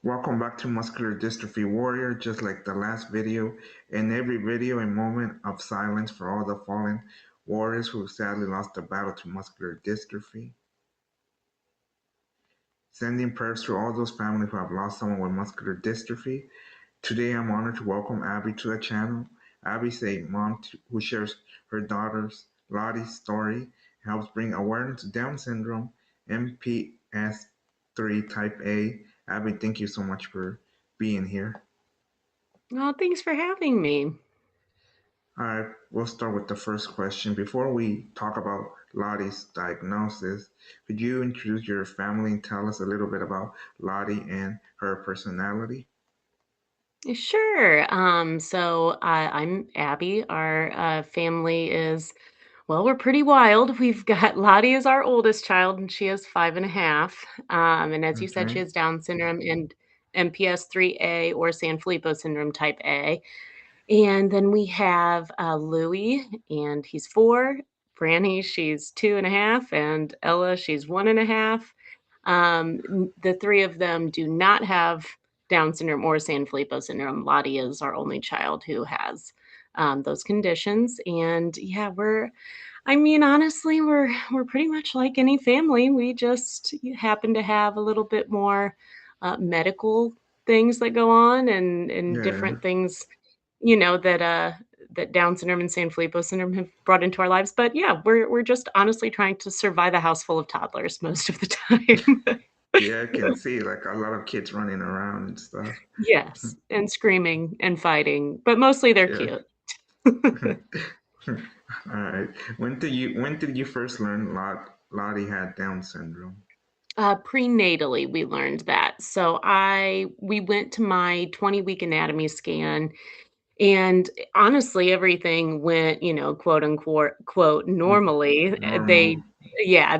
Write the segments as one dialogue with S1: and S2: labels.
S1: Welcome back to Muscular Dystrophy Warrior. Just like the last video, in every video, a moment of silence for all the fallen warriors who sadly lost the battle to muscular dystrophy. Sending prayers to all those families who have lost someone with muscular dystrophy. Today, I'm honored to welcome Abby to the channel. Abby is a mom who shares her daughter's Lottie's story and helps bring awareness to Down syndrome, MPS III Type A. Abby, thank you so much for being here.
S2: Well, thanks for having me.
S1: All right, we'll start with the first question. Before we talk about Lottie's diagnosis, could you introduce your family and tell us a little bit about Lottie and her personality?
S2: Sure. I'm Abby. Our family is, well, we're pretty wild. We've got Lottie is our oldest child, and she is 5.5. And as you said, she
S1: Okay.
S2: has Down syndrome and MPS III A or Sanfilippo syndrome type A. And then we have Louie, and he's 4. Franny, she's 2.5, and Ella, she's 1.5. The three of them do not have Down syndrome or Sanfilippo syndrome. Lottie is our only child who has those conditions. And yeah, I mean, honestly, we're pretty much like any family. We just happen to have a little bit more medical things that go on and
S1: Yeah.
S2: different things, that Down syndrome and Sanfilippo syndrome have brought into our lives. But yeah, we're just honestly trying to survive a house full of toddlers most of the time.
S1: Yeah, I can see like a lot of kids running around and stuff.
S2: Yes, and screaming and fighting, but mostly they're
S1: Yeah.
S2: cute.
S1: All right. When did you first learn Lottie had Down syndrome?
S2: Prenatally, we learned that. We went to my 20-week anatomy scan, and honestly, everything went, quote unquote, quote, normally.
S1: Normal.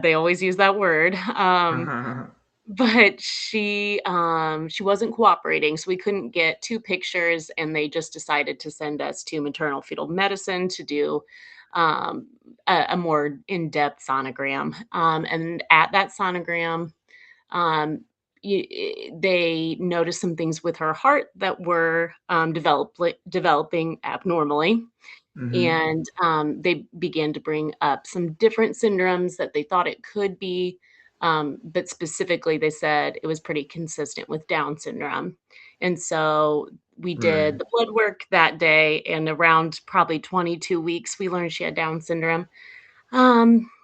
S2: They always use that word. But she wasn't cooperating, so we couldn't get 2 pictures, and they just decided to send us to maternal fetal medicine to do, a more in-depth sonogram, and at that sonogram, um, they noticed some things with her heart that were, developing abnormally,
S1: Mm-hmm.
S2: and, they began to bring up some different syndromes that they thought it could be, but specifically, they said it was pretty consistent with Down syndrome, and so we did
S1: Right.
S2: the blood work that day, and around probably 22 weeks, we learned she had Down syndrome.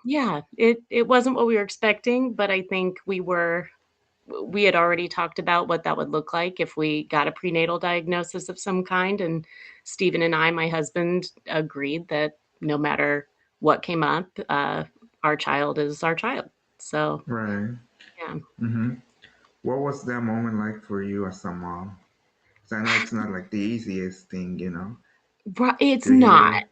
S2: Yeah, it wasn't what we were expecting, but I think we had already talked about what that would look like if we got a prenatal diagnosis of some kind. And Stephen and I, my husband, agreed that no matter what came up, our child is our child. So,
S1: Right.
S2: yeah.
S1: Mm-hmm. What was that moment like for you as a mom? 'Cause I know it's not like the easiest thing,
S2: It's
S1: to
S2: not
S1: hear.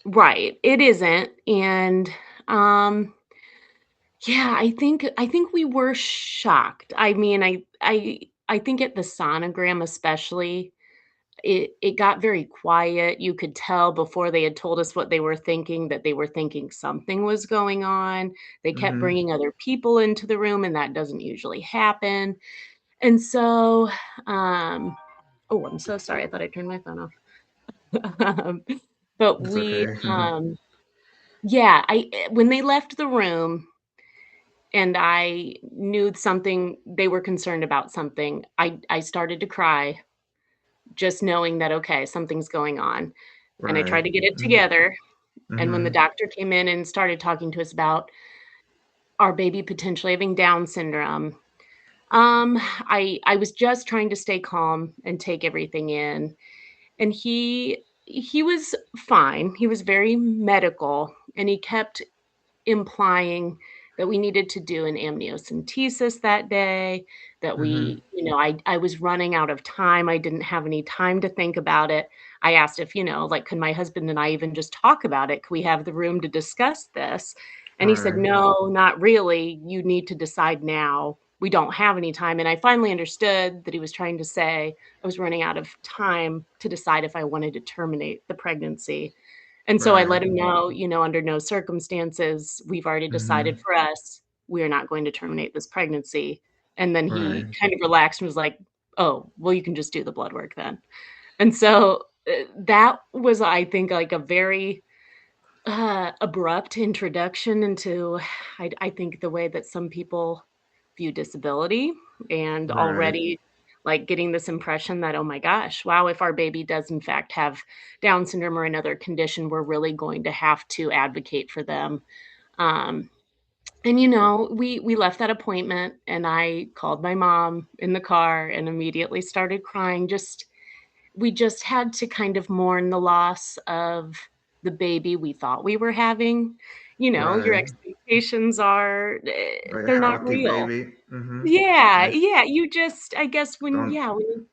S2: right. It isn't. And, um, yeah, I think we were shocked. I mean, I think at the sonogram especially, it got very quiet. You could tell before they had told us what they were thinking that they were thinking something was going on. They kept
S1: Mm-hmm.
S2: bringing other people into the room, and that doesn't usually happen. And so, um oh, I'm so sorry. I thought I turned my phone off. Um, but
S1: It's okay.
S2: yeah, when they left the room and I knew something, they were concerned about something, I started to cry just knowing that, okay, something's going on. And I
S1: Right.
S2: tried to get it
S1: Mm-hmm.
S2: together, and when the
S1: Mm-hmm.
S2: doctor came in and started talking to us about our baby potentially having Down syndrome, I was just trying to stay calm and take everything in, and he was fine. He was very medical, and he kept implying that we needed to do an amniocentesis that day, that
S1: Mm-hmm.
S2: I was running out of time. I didn't have any time to think about it. I asked if, like, could my husband and I even just talk about it? Could we have the room to discuss this? And he said,
S1: Right.
S2: no, not really. You need to decide now. We don't have any time. And I finally understood that he was trying to say I was running out of time to decide if I wanted to terminate the pregnancy. And so I
S1: Right.
S2: let him know, under no circumstances, we've already decided
S1: Mm-hmm.
S2: for us, we are not going to terminate this pregnancy. And then he
S1: Right.
S2: kind of relaxed and was like, "Oh, well, you can just do the blood work then." And so, that was, I think, like, a very, abrupt introduction into, I think, the way that some people view disability, and
S1: Right,
S2: already, like, getting this impression that, "Oh my gosh, wow, if our baby does in fact have Down syndrome or another condition, we're really going to have to advocate for them." Um, and, we left that appointment, and I called my mom in the car and immediately started crying. Just We just had to kind of mourn the loss of the baby we thought we were having. Your
S1: right.
S2: expectations are,
S1: Like a
S2: they're not
S1: healthy
S2: real.
S1: baby. Mm-hmm.
S2: Yeah,
S1: Like
S2: yeah, you just I guess when
S1: don't
S2: yeah, when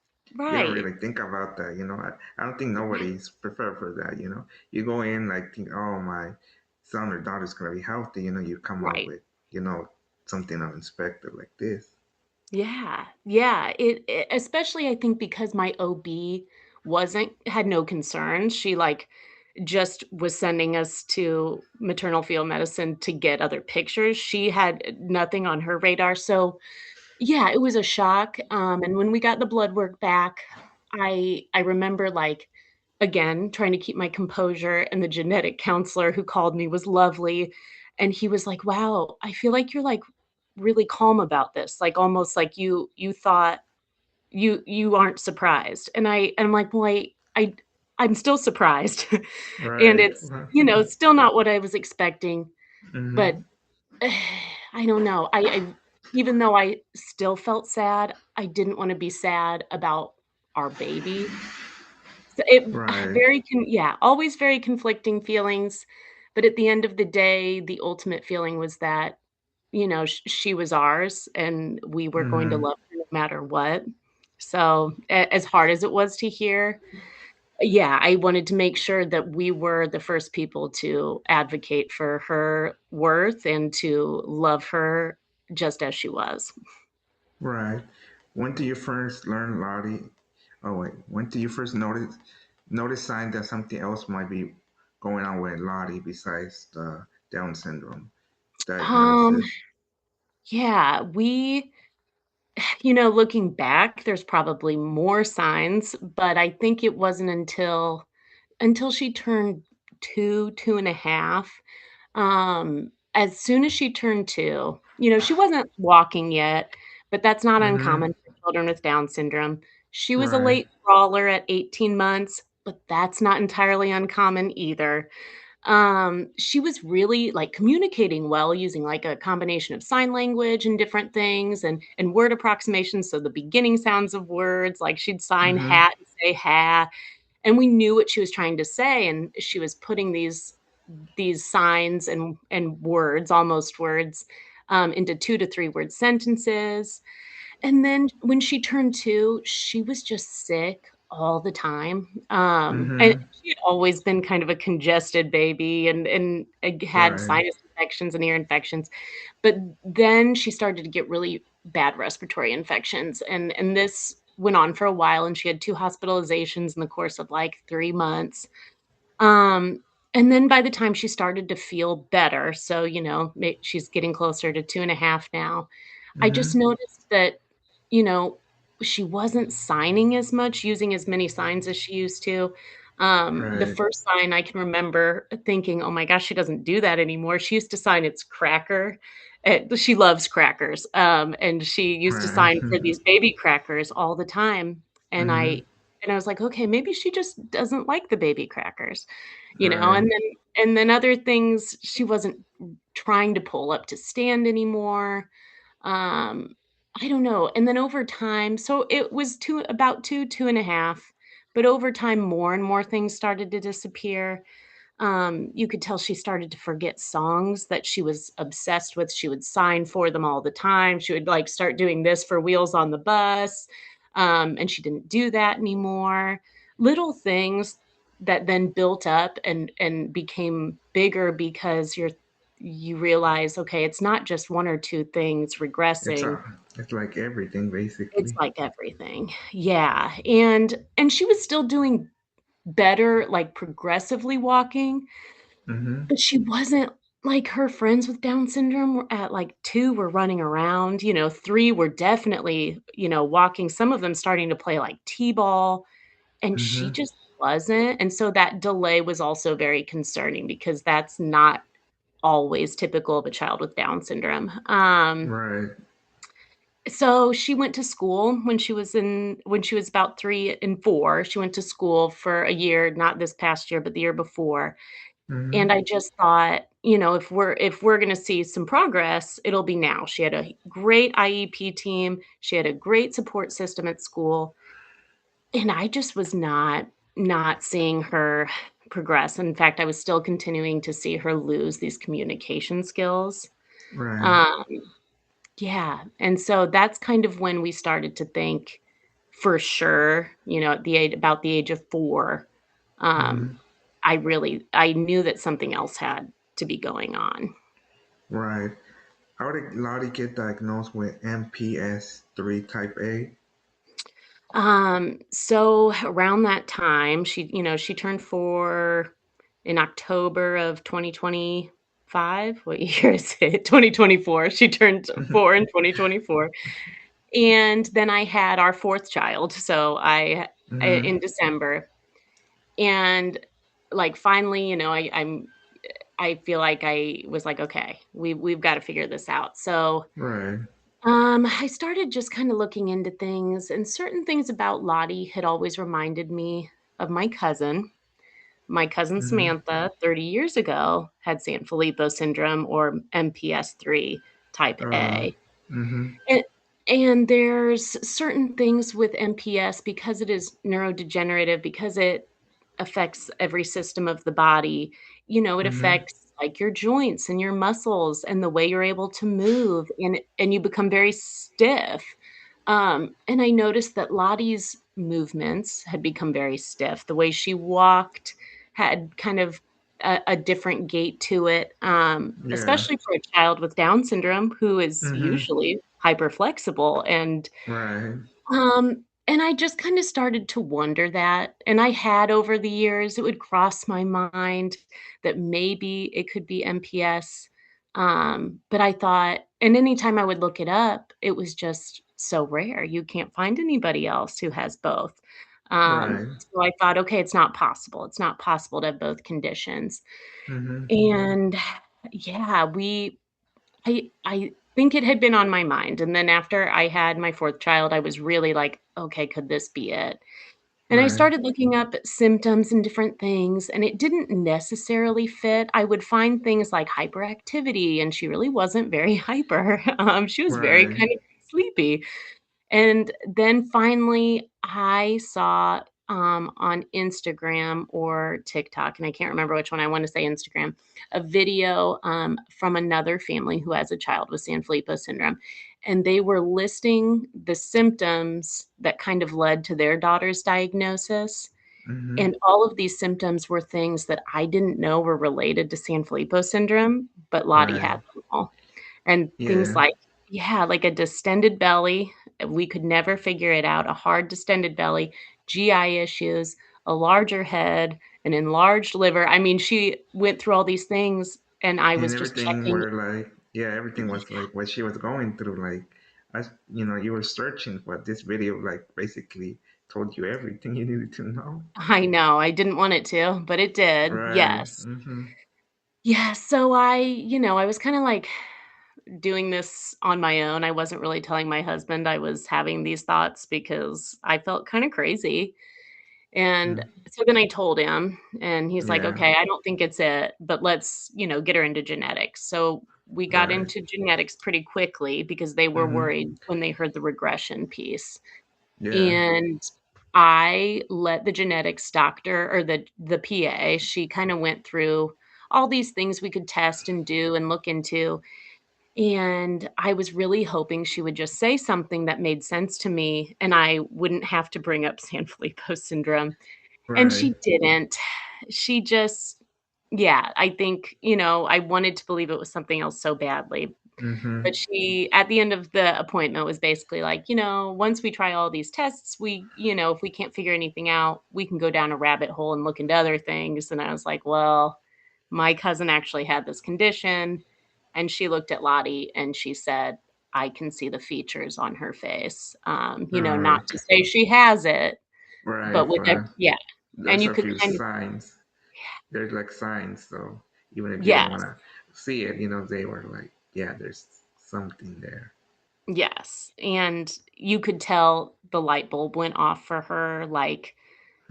S1: you don't
S2: right,
S1: really think about that, you know. I don't think
S2: right,
S1: nobody's prepared for that, you know. You go in like think, oh my son or daughter's gonna be healthy, you know, you come out
S2: right.
S1: with, you know, something unexpected like this.
S2: Yeah, yeah, it especially I think because my OB wasn't had no concerns. She, like, just was sending us to maternal fetal medicine to get other pictures. She had nothing on her radar, so yeah, it was a shock, and when we got the blood work back, I remember, like, again, trying to keep my composure, and the genetic counselor who called me was lovely, and he was like, "Wow, I feel like you're, like, really calm about this, like, almost like you thought you aren't surprised." And I'm like, "Well, I'm still surprised." And
S1: Right.
S2: it's, still not what I was expecting, but
S1: Mm-hmm.
S2: I don't know. I even though I still felt sad, I didn't wanna be sad about our baby. So it
S1: Right.
S2: very con yeah, always very conflicting feelings, but at the end of the day, the ultimate feeling was that, she was ours, and we were going to
S1: Mm-hmm.
S2: love her no matter what. So, a as hard as it was to hear, yeah, I wanted to make sure that we were the first people to advocate for her worth and to love her just as she was.
S1: Right. When did you first learn Lottie? Oh wait, when did you first notice signs that something else might be going on with Lottie besides the Down syndrome
S2: Um,
S1: diagnosis?
S2: yeah, looking back, there's probably more signs, but I think it wasn't until she turned 2, 2.5. As soon as she turned 2, she wasn't walking yet, but that's not
S1: Mm-hmm.
S2: uncommon for children with Down syndrome. She was a
S1: Right.
S2: late crawler at 18 months, but that's not entirely uncommon either. She was really, like, communicating well using, like, a combination of sign language and different things and word approximations, so the beginning sounds of words, like, she'd sign
S1: Mm-hmm.
S2: "hat" and say "ha," and we knew what she was trying to say, and she was putting these signs and words, almost words, into 2 to 3 word sentences. And then when she turned 2, she was just sick all the time, and
S1: Mm-hmm.
S2: she had always been kind of a congested baby and had
S1: Right.
S2: sinus infections and ear infections, but then she started to get really bad respiratory infections, and this went on for a while, and she had 2 hospitalizations in the course of, like, 3 months. Um, and then by the time she started to feel better, so, she's getting closer to 2.5 now, I just
S1: Mm-hmm.
S2: noticed that, you know, she wasn't signing as much, using as many signs as she used to. The
S1: Right.
S2: first sign I can remember thinking, "Oh my gosh, she doesn't do that anymore." She used to sign it's cracker. She loves crackers, and she used to
S1: Right.
S2: sign for these baby crackers all the time, and
S1: Mm-hmm.
S2: I was like, "Okay, maybe she just doesn't like the baby crackers,"
S1: Right.
S2: and then other things, she wasn't trying to pull up to stand anymore. Um, I don't know, and then over time, so it was 2 about 2, 2.5, but over time, more and more things started to disappear. You could tell she started to forget songs that she was obsessed with. She would sign for them all the time. She would, like, start doing this for Wheels on the Bus, and she didn't do that anymore. Little things that then built up and became bigger because you realize, okay, it's not just 1 or 2 things
S1: It's
S2: regressing,
S1: it's like everything
S2: it's
S1: basically.
S2: like everything. Yeah, and she was still doing better, like, progressively walking,
S1: Mm-hmm.
S2: but she wasn't like, her friends with Down syndrome were at, like, 2 were running around, 3 were definitely, walking, some of them starting to play, like, T-ball, and she
S1: Mhm.
S2: just wasn't, and so that delay was also very concerning because that's not always typical of a child with Down syndrome.
S1: Right.
S2: So she went to school when she was about 3 and 4, she went to school for a year, not this past year, but the year before, and
S1: Mhm.
S2: I just thought, if we're gonna see some progress, it'll be now. She had a great IEP team, she had a great support system at school, and I just was not seeing her progress. In fact, I was still continuing to see her lose these communication skills.
S1: Right.
S2: Um, yeah, and so that's kind of when we started to think for sure, at the age of 4, um,
S1: Mhm.
S2: I knew that something else had to be going on.
S1: Right. How did Lottie get diagnosed with MPS III Type A?
S2: So around that time, she turned 4 in October of 2025. What year is it? 2024. She turned 4 in 2024. And then I had our 4th child, so
S1: Mhm.
S2: in December. And, like, finally, I feel like I was like, "Okay, we've gotta figure this out." So,
S1: Right.
S2: I started just kinda looking into things, and certain things about Lottie had always reminded me of my cousin. My cousin
S1: Mhm.
S2: Samantha, 30 years ago, had Sanfilippo syndrome or MPS III Type
S1: Uh.
S2: A.
S1: Mhm.
S2: And and there's certain things with MPS because it is neurodegenerative, because it affects every system of the body, it
S1: Mhm.
S2: affects, like, your joints and your muscles and the way you're able to move, and you become very stiff. And I noticed that Lottie's movements had become very stiff. The way she walked had kind of a different gait to it,
S1: Yeah.
S2: especially for a child with Down syndrome who is
S1: Mhm.
S2: usually hyper flexible.
S1: Right.
S2: And I just kinda started to wonder that, and I had over the years, it would cross my mind that maybe it could be MPS, but I thought, and anytime I would look it up, it was just so rare, you can't find anybody else who has both.
S1: Right.
S2: So I thought, "Okay, it's not possible to have both conditions."
S1: Mhm.
S2: And yeah, I think it had been on my mind, and then after I had my 4th child, I was really like, "Okay, could this be it?" And I
S1: Right.
S2: started looking up symptoms and different things, and it didn't necessarily fit. I would find things like hyperactivity, and she really wasn't very hyper. She was very
S1: Right.
S2: kind of sleepy. And then finally, I saw, on Instagram or TikTok, and I can't remember which one, I wanna say Instagram, a video, from another family who has a child with Sanfilippo syndrome, and they were listing the symptoms that kind of led to their daughter's diagnosis,
S1: Mhm.
S2: and all of these symptoms were things that I didn't know were related to Sanfilippo syndrome, but Lottie
S1: Right.
S2: had them all. And things
S1: Yeah.
S2: like, yeah, like a distended belly, we could never figure it out, a hard distended belly, GI issues, a larger head, an enlarged liver. I mean, she went through all these things, and I
S1: And
S2: was just
S1: everything
S2: checking.
S1: were like, yeah, everything was like what she was going through. Like, you were searching, but this video like basically told you everything you needed to know.
S2: I know, I didn't want it to, but it did,
S1: Right.
S2: yes.
S1: Mhm.
S2: Yeah, so I was kinda, like, doing this on my own. I wasn't really telling my husband I was having these thoughts because I felt kinda crazy. And
S1: Mm.
S2: so then I told him, and he's like,
S1: Yeah.
S2: "Okay, I don't think it's it, but let's, get her into genetics." So we got
S1: Right.
S2: into genetics pretty quickly because they were
S1: Mhm.
S2: worried when they heard the regression piece.
S1: Yeah.
S2: And I let the genetics doctor, or the PA, she kinda went through all these things we could test and do and look into, and I was really hoping she would just say something that made sense to me, and I wouldn't have to bring up Sanfilippo syndrome. And
S1: Right.
S2: she didn't. She just, yeah, I think, I wanted to believe it was something else so badly,
S1: Mhm.
S2: but she, at the end of the appointment, was basically like, "Once we try all these tests, if we can't figure anything out, we can go down a rabbit hole and look into other things." And I was like, "Well, my cousin actually had this condition, and she looked at Lottie and she said, I can see the features on her face.
S1: Right,
S2: Not to say she has it,
S1: right,
S2: but with that,
S1: but
S2: yeah. And
S1: there's
S2: you
S1: a
S2: could
S1: few
S2: kind of,
S1: signs. There's like signs, so even if you don't want
S2: yes,
S1: to see it, they were like, yeah, there's something there.
S2: yes. And you could tell the light bulb went off for her, like,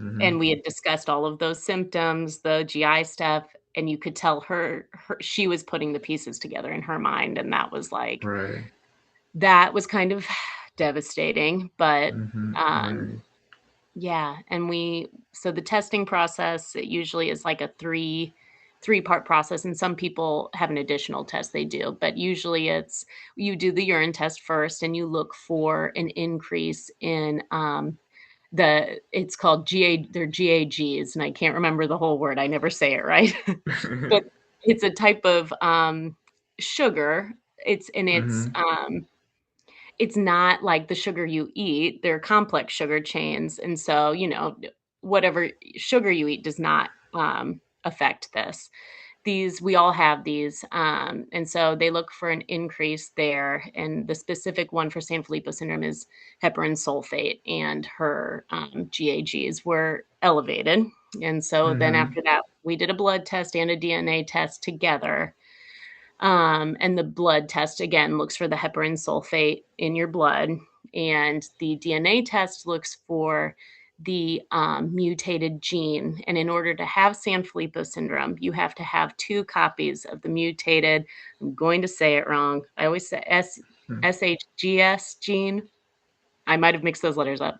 S1: Mm-hmm.
S2: and we had discussed all of those symptoms, the GI stuff, and you could tell she was putting the pieces together in her mind, and
S1: Right.
S2: that was kind of devastating, but,
S1: Mm-hmm.
S2: um,
S1: Right.
S2: yeah, and so the testing process, it usually is like a three-part process, and some people have an additional test they do, but usually it's you do the urine test first, and you look for an increase in, it's called they're GAGs, and I can't remember the whole word, I never say it right. But it's a type of, sugar. It's and
S1: Mm-hmm.
S2: it's not like the sugar you eat, they're complex sugar chains, and so, whatever sugar you eat does not, affect this. We all have these, and so they look for an increase there, and the specific one for Sanfilippo syndrome is heparan sulfate, and her, GAGs were elevated, and so then
S1: Mm-hmm.
S2: after that, we did a blood test and a DNA test together, and the blood test again looks for the heparan sulfate in your blood, and the DNA test looks for the mutated gene. And in order to have Sanfilippo syndrome, you have to have two copies of the mutated. I'm going to say it wrong. I always say SHGS gene. I might have mixed those letters up.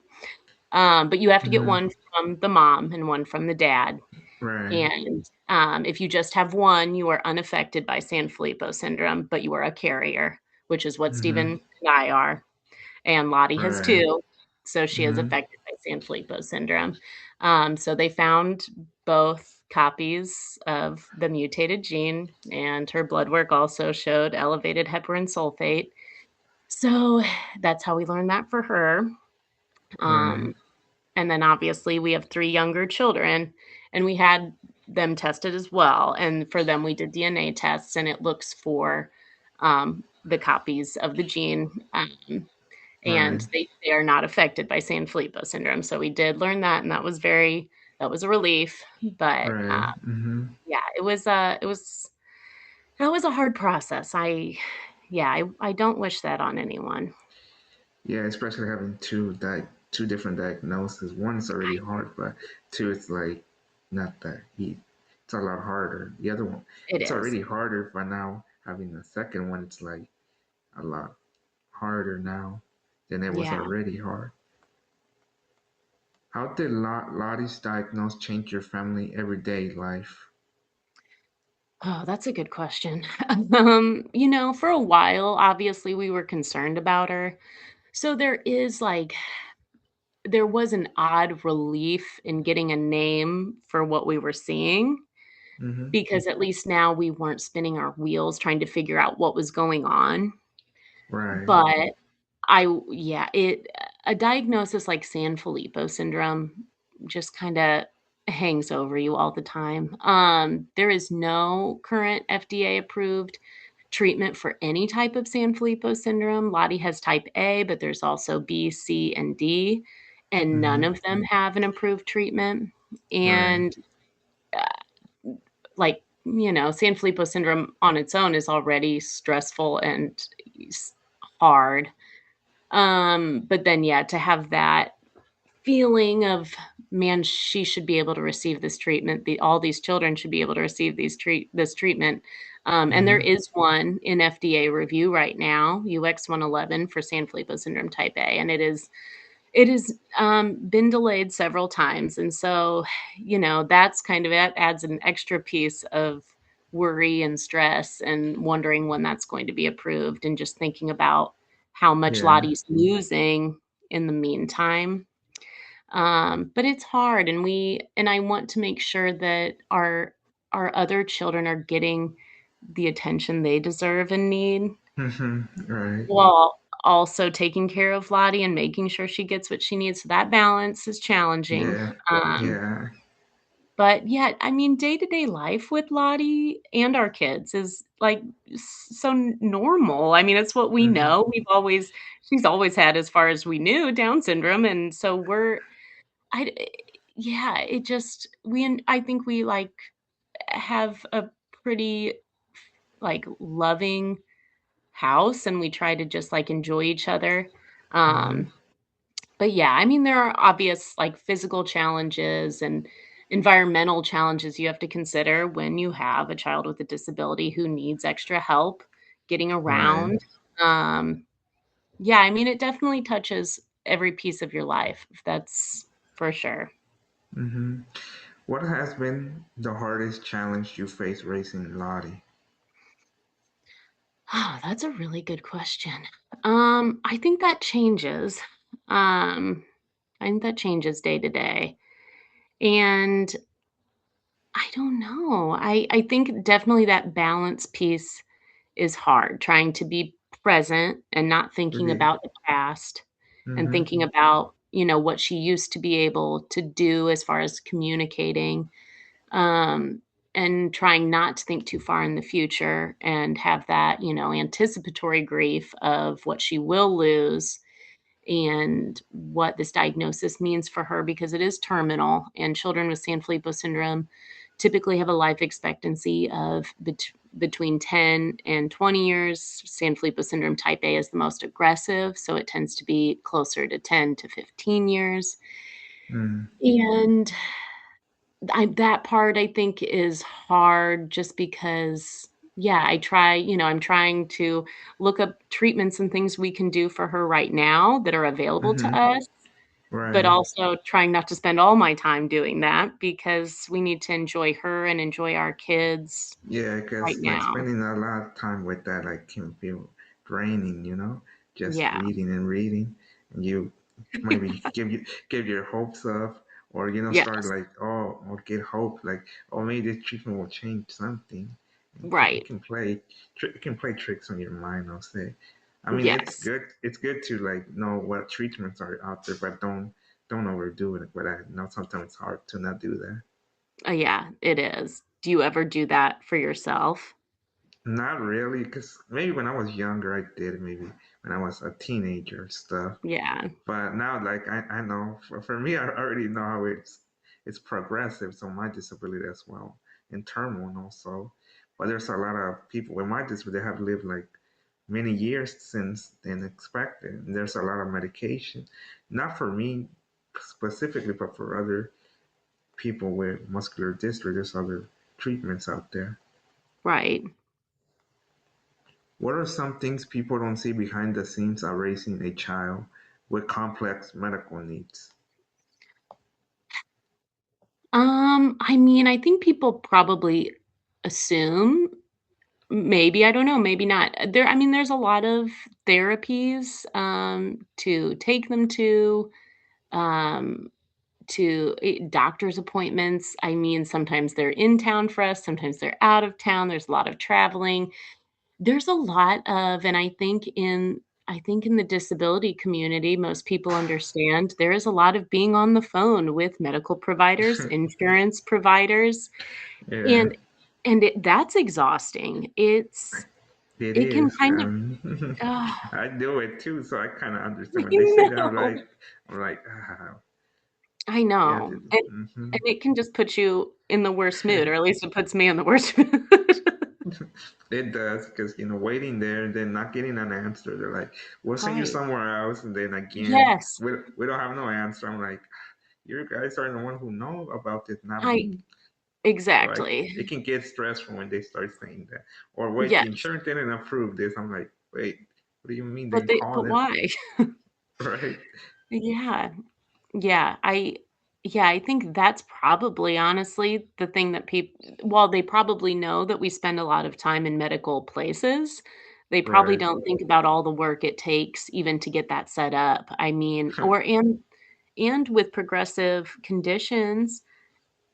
S2: But you have to get
S1: Mm-hmm.
S2: one from the mom and one from the dad.
S1: Right.
S2: And, if you just have one, you are unaffected by Sanfilippo syndrome, but you are a carrier, which is what
S1: Mm-hmm.
S2: Stephen and I are, and Lottie has
S1: Right.
S2: 2, so she is
S1: Mm-hmm.
S2: affected by Sanfilippo syndrome. So they found both copies of the mutated gene, and her blood work also showed elevated heparan sulfate. So that's how we learned that for her.
S1: Right.
S2: Um, and then obviously we have 3 younger children, and we had them tested as well, and for them we did DNA tests, and it looks for, the copies of the gene,
S1: Right.
S2: and they are not affected by Sanfilippo syndrome, so we did learn that, and that was a relief, but,
S1: Right. Mm-hmm.
S2: yeah, that was a hard process. I don't wish that on anyone.
S1: Yeah, especially having two different diagnoses. One is already hard, but two it's like not that easy. It's a lot harder. The other one,
S2: It
S1: it's
S2: is.
S1: already harder, but now having the second one, it's like a lot harder now than it was
S2: Yeah.
S1: already hard. How did Lottie's diagnosis change your family everyday life?
S2: Oh, that's a good question. For a while, obviously, we were concerned about her. So there was an odd relief in getting a name for what we were seeing
S1: Mm-hmm.
S2: because at least now we weren't spinning our wheels trying to figure out what was going on.
S1: Right.
S2: But yeah, a diagnosis like Sanfilippo syndrome just kinda hangs over you all the time. There is no current FDA approved treatment for any type of Sanfilippo syndrome. Lottie has type A, but there's also B, C, and D, and none
S1: Mm-hmm.
S2: of them have an approved treatment.
S1: Right.
S2: And, uh, Sanfilippo syndrome on its own is already stressful and s hard. But then, yeah, to have that feeling of, "Man, she should be able to receive this treatment. All these children should be able to receive this treatment." And there
S1: Mm-hmm.
S2: is one in FDA review right now, UX111 for Sanfilippo syndrome type A, and it has been delayed several times, and so, that's kind of it adds an extra piece of worry and stress and wondering when that's going to be approved and just thinking about how much
S1: Yeah.
S2: Lottie's losing in the meantime. But it's hard, and I want to make sure that our other children are getting the attention they deserve and need,
S1: Mm-hmm. Right.
S2: while also taking care of Lottie and making sure she gets what she needs, so that balance is challenging.
S1: Yeah.
S2: Um,
S1: Yeah.
S2: But yeah, I mean, day-to-day life with Lottie and our kids is, like, so normal. I mean, it's what we
S1: Mm-hmm.
S2: know. She's always had, as far as we knew, Down syndrome, and so I yeah, it just I think we, like, have a pretty, like, loving house, and we try to just, like, enjoy each other.
S1: Mm-hmm.
S2: Um, but yeah, I mean, there are obvious, like, physical challenges and environmental challenges you have to consider when you have a child with a disability who needs extra help getting
S1: Right.
S2: around. Um, yeah, I mean, it definitely touches every piece of your life, that's for sure.
S1: Mm-hmm. What has been the hardest challenge you faced raising Lottie?
S2: Oh, that's a really good question. I think that changes. Um, I think that changes day to day. And I don't know. I think definitely that balance piece is hard, trying to be present and not thinking
S1: Yeah.
S2: about the past and
S1: Mm-hmm.
S2: thinking about, what she used to be able to do as far as communicating, um, and trying not to think too far in the future and have that, anticipatory grief of what she will lose and what this diagnosis means for her because it is terminal, and children with Sanfilippo syndrome typically have a life expectancy of between 10 and 20 years. Sanfilippo syndrome type A is the most aggressive, so it tends to be closer to 10 to 15 years.
S1: Mm.
S2: And that part I think is hard just because, yeah, I'm trying to look up treatments and things we can do for her right now that are available to
S1: Mm-hmm.
S2: us, but
S1: Right.
S2: also trying not to spend all my time doing that because we need to enjoy her and enjoy our kids
S1: Yeah,
S2: right
S1: because like
S2: now.
S1: spending a lot of time with that like can feel draining, you know, just
S2: Yeah.
S1: reading and reading, and you maybe give your hopes up, or start
S2: Yes.
S1: like or get hope like maybe this treatment will change something. It
S2: Right.
S1: can it can play tricks on your mind. I'll say. I mean,
S2: Yes.
S1: it's good to like know what treatments are out there, but don't overdo it. But I know sometimes it's hard to not do that.
S2: Yeah, it is. Do you ever do that for yourself?
S1: Not really, because maybe when I was younger, I did. Maybe when I was a teenager, stuff.
S2: Yeah.
S1: But now, like I know for me, I already know how it's progressive. So my disability as well, and term one also. But there's a lot of people with my disability that have lived like many years since than expected. And there's a lot of medication, not for me specifically, but for other people with muscular dystrophy. There's other treatments out there.
S2: Right.
S1: What are some things people don't see behind the scenes of raising a child with complex medical needs?
S2: I mean, I think people probably assume, maybe, I don't know, maybe not. I mean, there's a lot of therapies, to take them um, doctor's appointments. I mean, sometimes they're in town for us, sometimes they're out of town. There's a lot of traveling. There's a lot of, and I think in the disability community, most people understand there is a lot of being on the phone with medical providers, insurance providers,
S1: Yeah,
S2: and that's exhausting.
S1: it
S2: It can
S1: is.
S2: kind of
S1: I do it too, so I kind of understand when they
S2: I
S1: say that.
S2: know.
S1: I'm like,
S2: I
S1: yeah,
S2: know, and it can just put you in the worst mood, or at least it puts me in the worst mood.
S1: it does because waiting there and then not getting an answer. They're like, we'll send you
S2: Right.
S1: somewhere else, and then again,
S2: Yes.
S1: we don't have no answer. I'm like, you guys are the one who know about this, not
S2: I
S1: me. So
S2: exactly.
S1: it can get stressful when they start saying that. Or wait, the
S2: Yes,
S1: insurance didn't approve this. I'm like, wait, what do you mean they
S2: but
S1: called it?
S2: why?
S1: Right?
S2: Yeah. Yeah, I think that's probably honestly the thing that people, while they probably know that we spend a lot of time in medical places, they probably
S1: Right.
S2: don't think about all the work it takes even to get that set up. I mean, and with progressive conditions,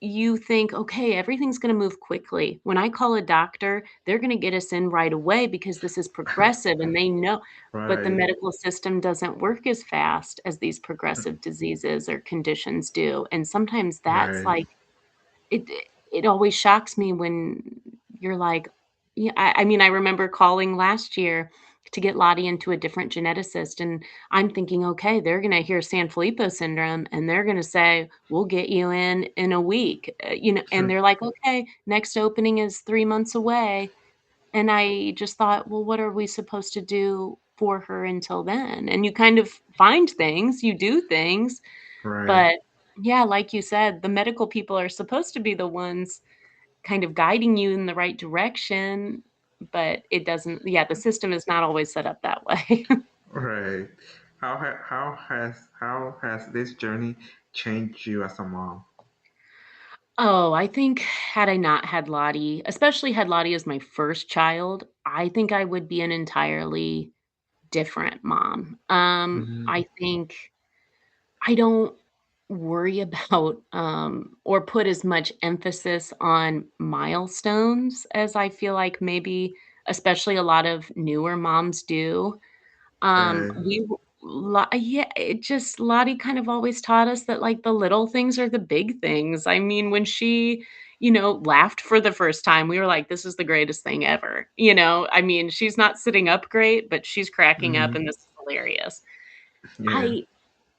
S2: you think, "Okay, everything's gonna move quickly. When I call a doctor, they're gonna get us in right away because this is progressive and they know." But the
S1: Right.
S2: medical system doesn't work as fast as these progressive diseases or conditions do, and sometimes that's,
S1: Right.
S2: like, it it always shocks me when you're like, yeah, I mean, I remember calling last year to get Lottie into a different geneticist, and I'm thinking, "Okay, they're gonna hear Sanfilippo syndrome, and they're gonna say, 'We'll get you in a week,'" and they're like, "Okay, next opening is 3 months away." And I just thought, "Well, what are we supposed to do for her until then?" And you kind of find things, you do things,
S1: Right,
S2: but yeah, like you said, the medical people are supposed to be the ones kind of guiding you in the right direction, but it doesn't yeah, the system is not always set up that way.
S1: right. How has this journey changed you as a mom?
S2: Oh, I think had I not had Lottie, especially had Lottie as my first child, I think I would be an entirely different mom.
S1: Mm-hmm.
S2: I think I don't worry about, or put as much emphasis on milestones as I feel like maybe especially a lot of newer moms do.
S1: Right.
S2: We w Lo yeah, it just Lottie kind of always taught us that, like, the little things are the big things. I mean, when she, laughed for the first time, we were like, "This is the greatest thing ever," you know? I mean, she's not sitting up great, but she's cracking up,
S1: Mm-hmm.
S2: and this is hilarious.
S1: Yeah.
S2: I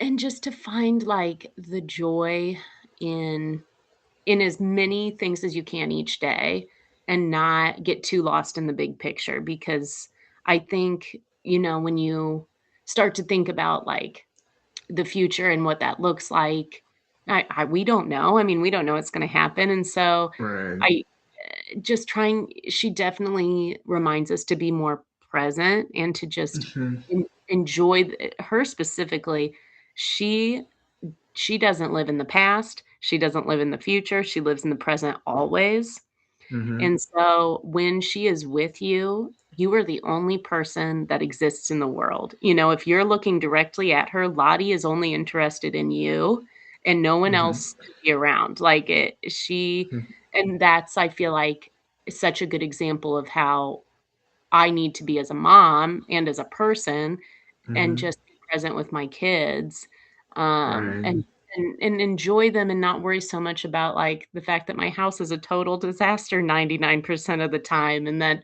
S2: and just to find, like, the joy in as many things as you can each day and not get too lost in the big picture because I think, when you start to think about, like, the future and what that looks like, we don't know. I mean, we don't know what's gonna happen, and so
S1: Right.
S2: I just trying she definitely reminds us to be more present and to just
S1: Mm-hmm.
S2: enjoy her specifically. She she doesn't live in the past, she doesn't live in the future, she lives in the present always,
S1: Mm-hmm.
S2: and so when she is with you, you are the only person that exists in the world. If you're looking directly at her, Lottie is only interested in you, and no one
S1: Mm-hmm.
S2: else could be around. Like, and that's, I feel like, such a good example of how I need to be as a mom and as a person and
S1: Mm-hmm.
S2: just be present with my kids,
S1: Right.
S2: and enjoy them and not worry so much about, like, the fact that my house is a total disaster 99% of the time and that,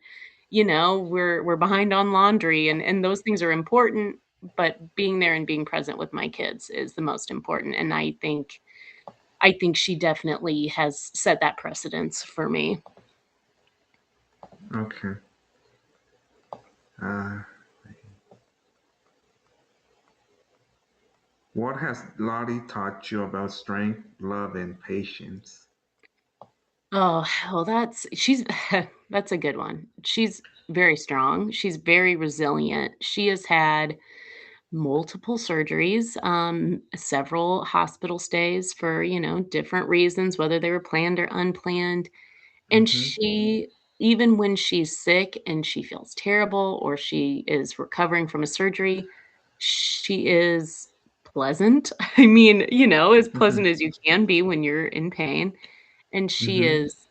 S2: we're behind on laundry and those things are important, but being there and being present with my kids is the most important, and I think she definitely has set that precedence for me.
S1: Okay. Uh, what has Lottie taught you about strength, love, and patience?
S2: Oh, well, she's that's a good one. She's very strong. She's very resilient. She has had multiple surgeries, several hospital stays for, different reasons, whether they were planned or unplanned. And
S1: Mm-hmm.
S2: she, even when she's sick and she feels terrible or she is recovering from a surgery, she is pleasant. I mean, as
S1: Mm-hmm.
S2: pleasant as you can be when you're in pain. And she
S1: Mm-hmm.
S2: is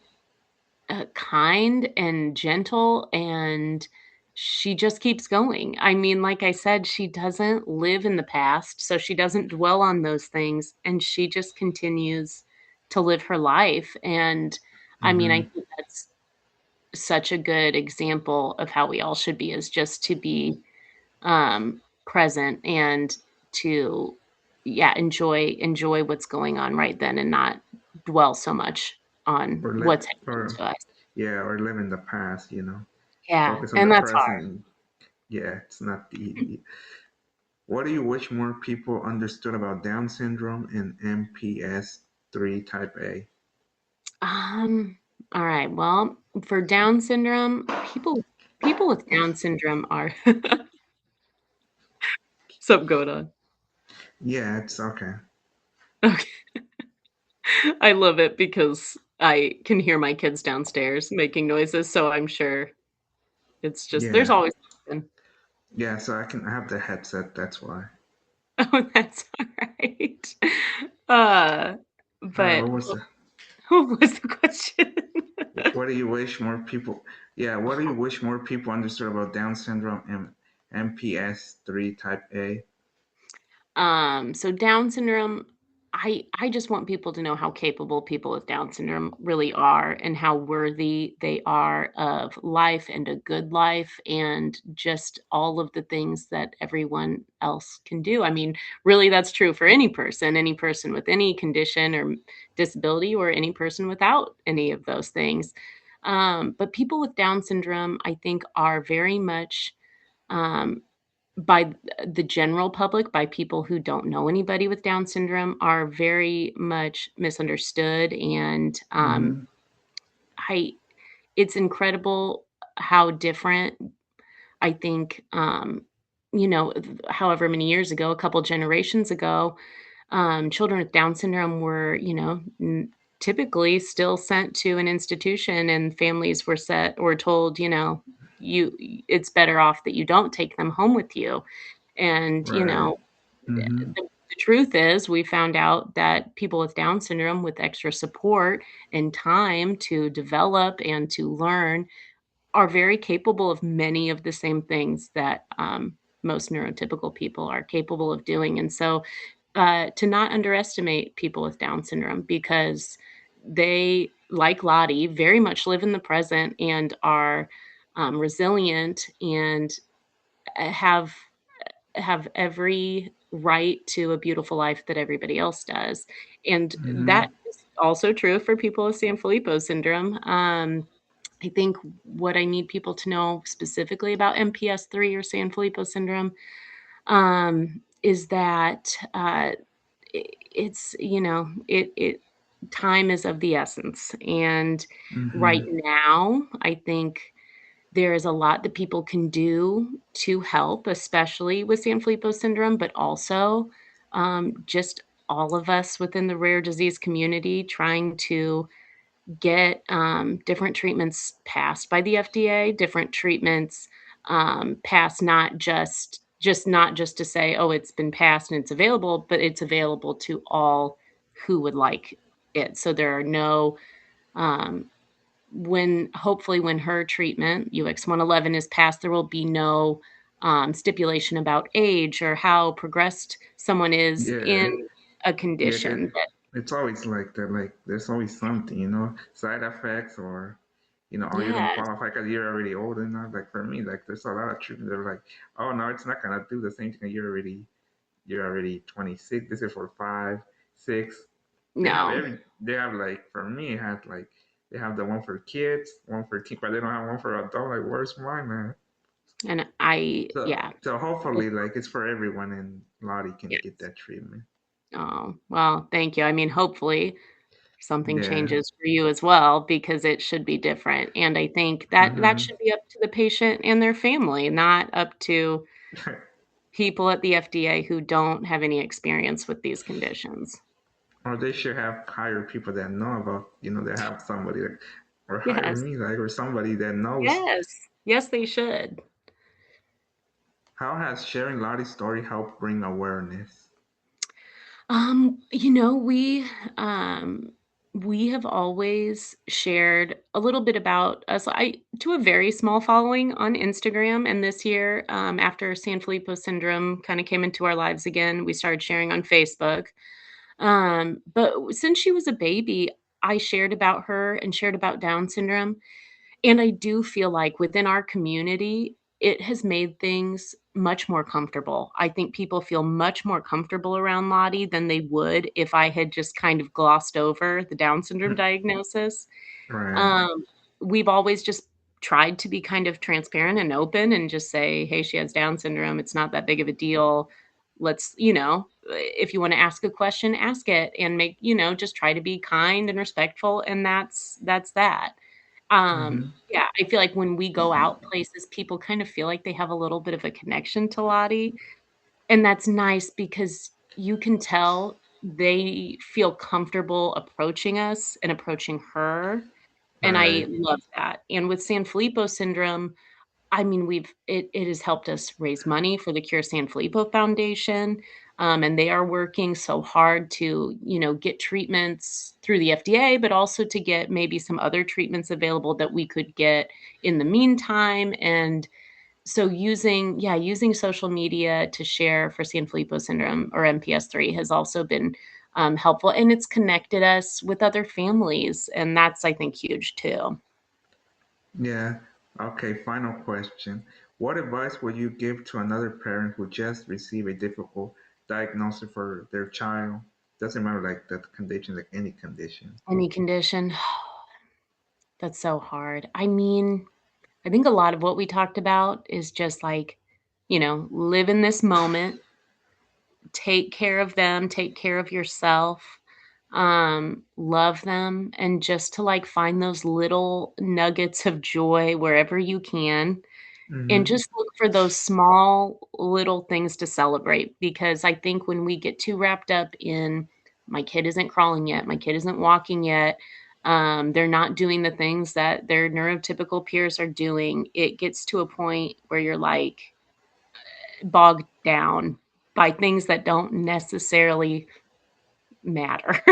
S2: kind and gentle, and she just keeps going. I mean, like I said, she doesn't live in the past, so she doesn't dwell on those things, and she just continues to live her life, and, I mean, I
S1: Mm-hmm.
S2: think that's such a good example of how we all should be, is just to be, present and to, yeah, enjoy what's going on right then and not dwell so much on
S1: Or live,
S2: what's happening
S1: or
S2: to us.
S1: yeah, or live in the past.
S2: Yeah,
S1: Focus on the
S2: and that's hard.
S1: present. Yeah, it's not easy. What do you wish more people understood about Down syndrome and MPS III Type A?
S2: Um, all right, well, for Down syndrome, people with Down syndrome are something going on.
S1: Yeah, it's okay.
S2: Okay. I love it because I can hear my kids downstairs making noises, so I'm sure it's just there's
S1: Yeah,
S2: always something.
S1: yeah. So I have the headset. That's why.
S2: Oh, that's alright. Uh, but
S1: What was the?
S2: what was the question?
S1: What do you wish more people? Yeah, what do you wish more people understood about Down syndrome and MPS III Type A?
S2: So Down syndrome I just want people to know how capable people with Down syndrome really are and how worthy they are of life and a good life and just all of the things that everyone else can do. I mean, really that's true for any person with any condition or disability or any person without any of those things. But people with Down syndrome, I think, are very much um, by the general public, by people who don't know anybody with Down syndrome, are very much misunderstood, and,
S1: Mm-hmm.
S2: I it's incredible how different I think, however many years ago, a couple generations ago, children with Down syndrome were, typically still sent to an institution, and families were set or told, it's better off that you don't take them home with you. And,
S1: Right. Mm-hmm.
S2: the truth is, we found out that people with Down syndrome with extra support and time to develop and to learn are very capable of many of the same things that most neurotypical people are capable of doing. And so, to not underestimate people with Down syndrome because they, like Lottie, very much live in the present and are resilient and have every right to a beautiful life that everybody else does. And
S1: Mm-hmm.
S2: that is also true for people with Sanfilippo syndrome. I think what I need people to know specifically about MPS III or Sanfilippo syndrome is that it's, it time is of the essence. And right
S1: Mm-hmm.
S2: now, I think there is a lot that people can do to help, especially with Sanfilippo syndrome, but also, just all of us within the rare disease community trying to get, different treatments passed by the FDA, different treatments, passed not just to say, "Oh, it's been passed and it's available," but it's available to all who would like it. So there are no, um when hopefully when her treatment, UX111, is passed, there will be no, stipulation about age or how progressed someone is
S1: Yeah.
S2: in a
S1: Yeah.
S2: condition that
S1: It's always like that. Like there's always something, side effects, or or you don't
S2: Yes.
S1: qualify because you're already old enough. Like for me, like there's a lot of treatment. They're like, oh no, it's not gonna do the same thing. You're already 26. This is for 5, 6. They have
S2: No.
S1: every. They have like for me, it had like they have the one for kids, one for teen, but they don't have one for adult. Like where's mine, man?
S2: And
S1: So
S2: yeah.
S1: so hopefully like it's for everyone and Lottie can get
S2: Yes.
S1: that treatment.
S2: Oh, well, thank you. I mean, hopefully something
S1: Yeah.
S2: changes for you as well because it should be different, and I think that
S1: Mm-hmm.
S2: should be up to the patient and their family, not up to people at the FDA who don't have any experience with these conditions.
S1: Or they should have hire people that know about, they have somebody that, or hire
S2: Yes.
S1: me, like, or somebody that knows.
S2: Yes. Yes, they should.
S1: How has sharing Lottie's story helped bring awareness?
S2: You know, um we have always shared a little bit about us. I to a very small following on Instagram, and this year, after Sanfilippo syndrome kind of came into our lives again, we started sharing on Facebook. But since she was a baby, I shared about her and shared about Down syndrome. And I do feel like within our community, it has made things much more comfortable. I think people feel much more comfortable around Lottie than they would if I had just kind of glossed over the Down syndrome diagnosis.
S1: Right.
S2: Um, we've always just tried to be kind of transparent and open and just say, "Hey, she has Down syndrome. It's not that big of a deal. Let's, if you want to ask a question, ask it and just try to be kind and respectful." And that's that.
S1: Mm-hmm.
S2: Yeah, I feel like when we go out places, people kind of feel like they have a little bit of a connection to Lottie, and that's nice because you can tell they feel comfortable approaching us and approaching her, and I
S1: Right.
S2: love that. And with Sanfilippo syndrome, I mean, it has helped us raise money for the Cure Sanfilippo Foundation, and they are working so hard to, get treatments through the FDA, but also to get maybe some other treatments available that we could get in the meantime. And so using social media to share for Sanfilippo syndrome or MPS III has also been helpful, and it's connected us with other families, and that's, I think, huge too.
S1: Yeah. Okay, final question. What advice would you give to another parent who just received a difficult diagnosis for their child? Doesn't matter like that condition, like any condition.
S2: Any condition. That's so hard. I mean, I think a lot of what we talked about is just like, live in this moment, take care of them, take care of yourself, love them, and just to like find those little nuggets of joy wherever you can. And
S1: Mm-hmm.
S2: just look for those small little things to celebrate, because I think when we get too wrapped up in, "My kid isn't crawling yet, my kid isn't walking yet, they're not doing the things that their neurotypical peers are doing," it gets to a point where you're, like, bogged down by things that don't necessarily matter.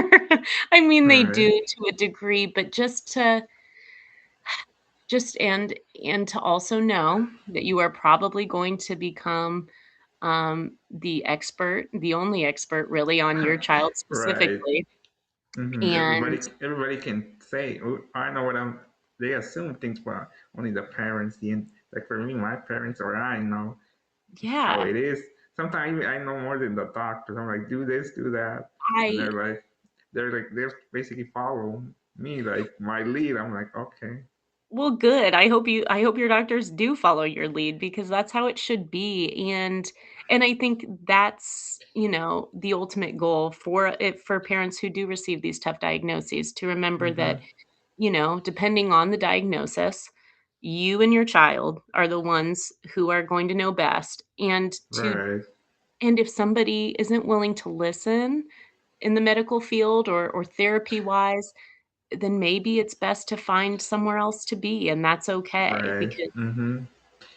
S2: I mean, they do
S1: Right.
S2: to a degree, but just and to also know that you are probably going to become the expert, the only expert really on your child
S1: Right.
S2: specifically.
S1: Mm-hmm.
S2: And
S1: Everybody can say, "Oh, I know what I'm." They assume things, but only the parents. Like for me, my parents or I know how
S2: yeah,
S1: it is. Sometimes I know more than the doctors. I'm like, do this, do that, and
S2: I
S1: they're basically follow me like my lead. I'm like, okay,
S2: well, good. I hope your doctors do follow your lead, because that's how it should be. And I think that's, the ultimate goal for parents who do receive these tough diagnoses, to remember
S1: mm-hmm.
S2: that, depending on the diagnosis, you and your child are the ones who are going to know best.
S1: Right,
S2: And if somebody isn't willing to listen in the medical field or therapy wise, then maybe it's best to find somewhere else to be, and that's okay,
S1: right,
S2: because
S1: mm-hmm.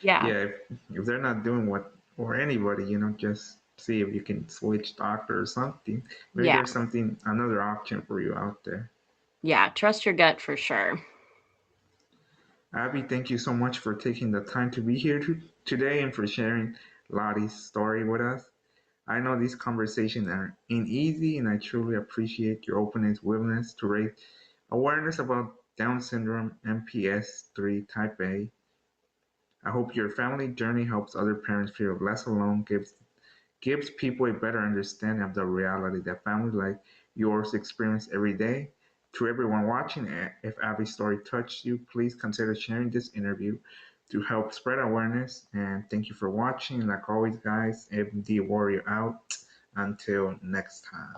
S2: yeah,
S1: Yeah, if they're not doing what or anybody, just see if you can switch doctor or something. Maybe
S2: yeah,
S1: there's something another option for you out there.
S2: yeah, trust your gut for sure.
S1: Abby, thank you so much for taking the time to be here today and for sharing Lottie's story with us. I know these conversations are ain't easy, and I truly appreciate your openness, willingness to raise awareness about Down syndrome, MPS III Type A. I hope your family journey helps other parents feel less alone, gives people a better understanding of the reality that families like yours experience every day. To everyone watching, if Abby's story touched you, please consider sharing this interview to help spread awareness. And thank you for watching. Like always, guys, MD Warrior out. Until next time.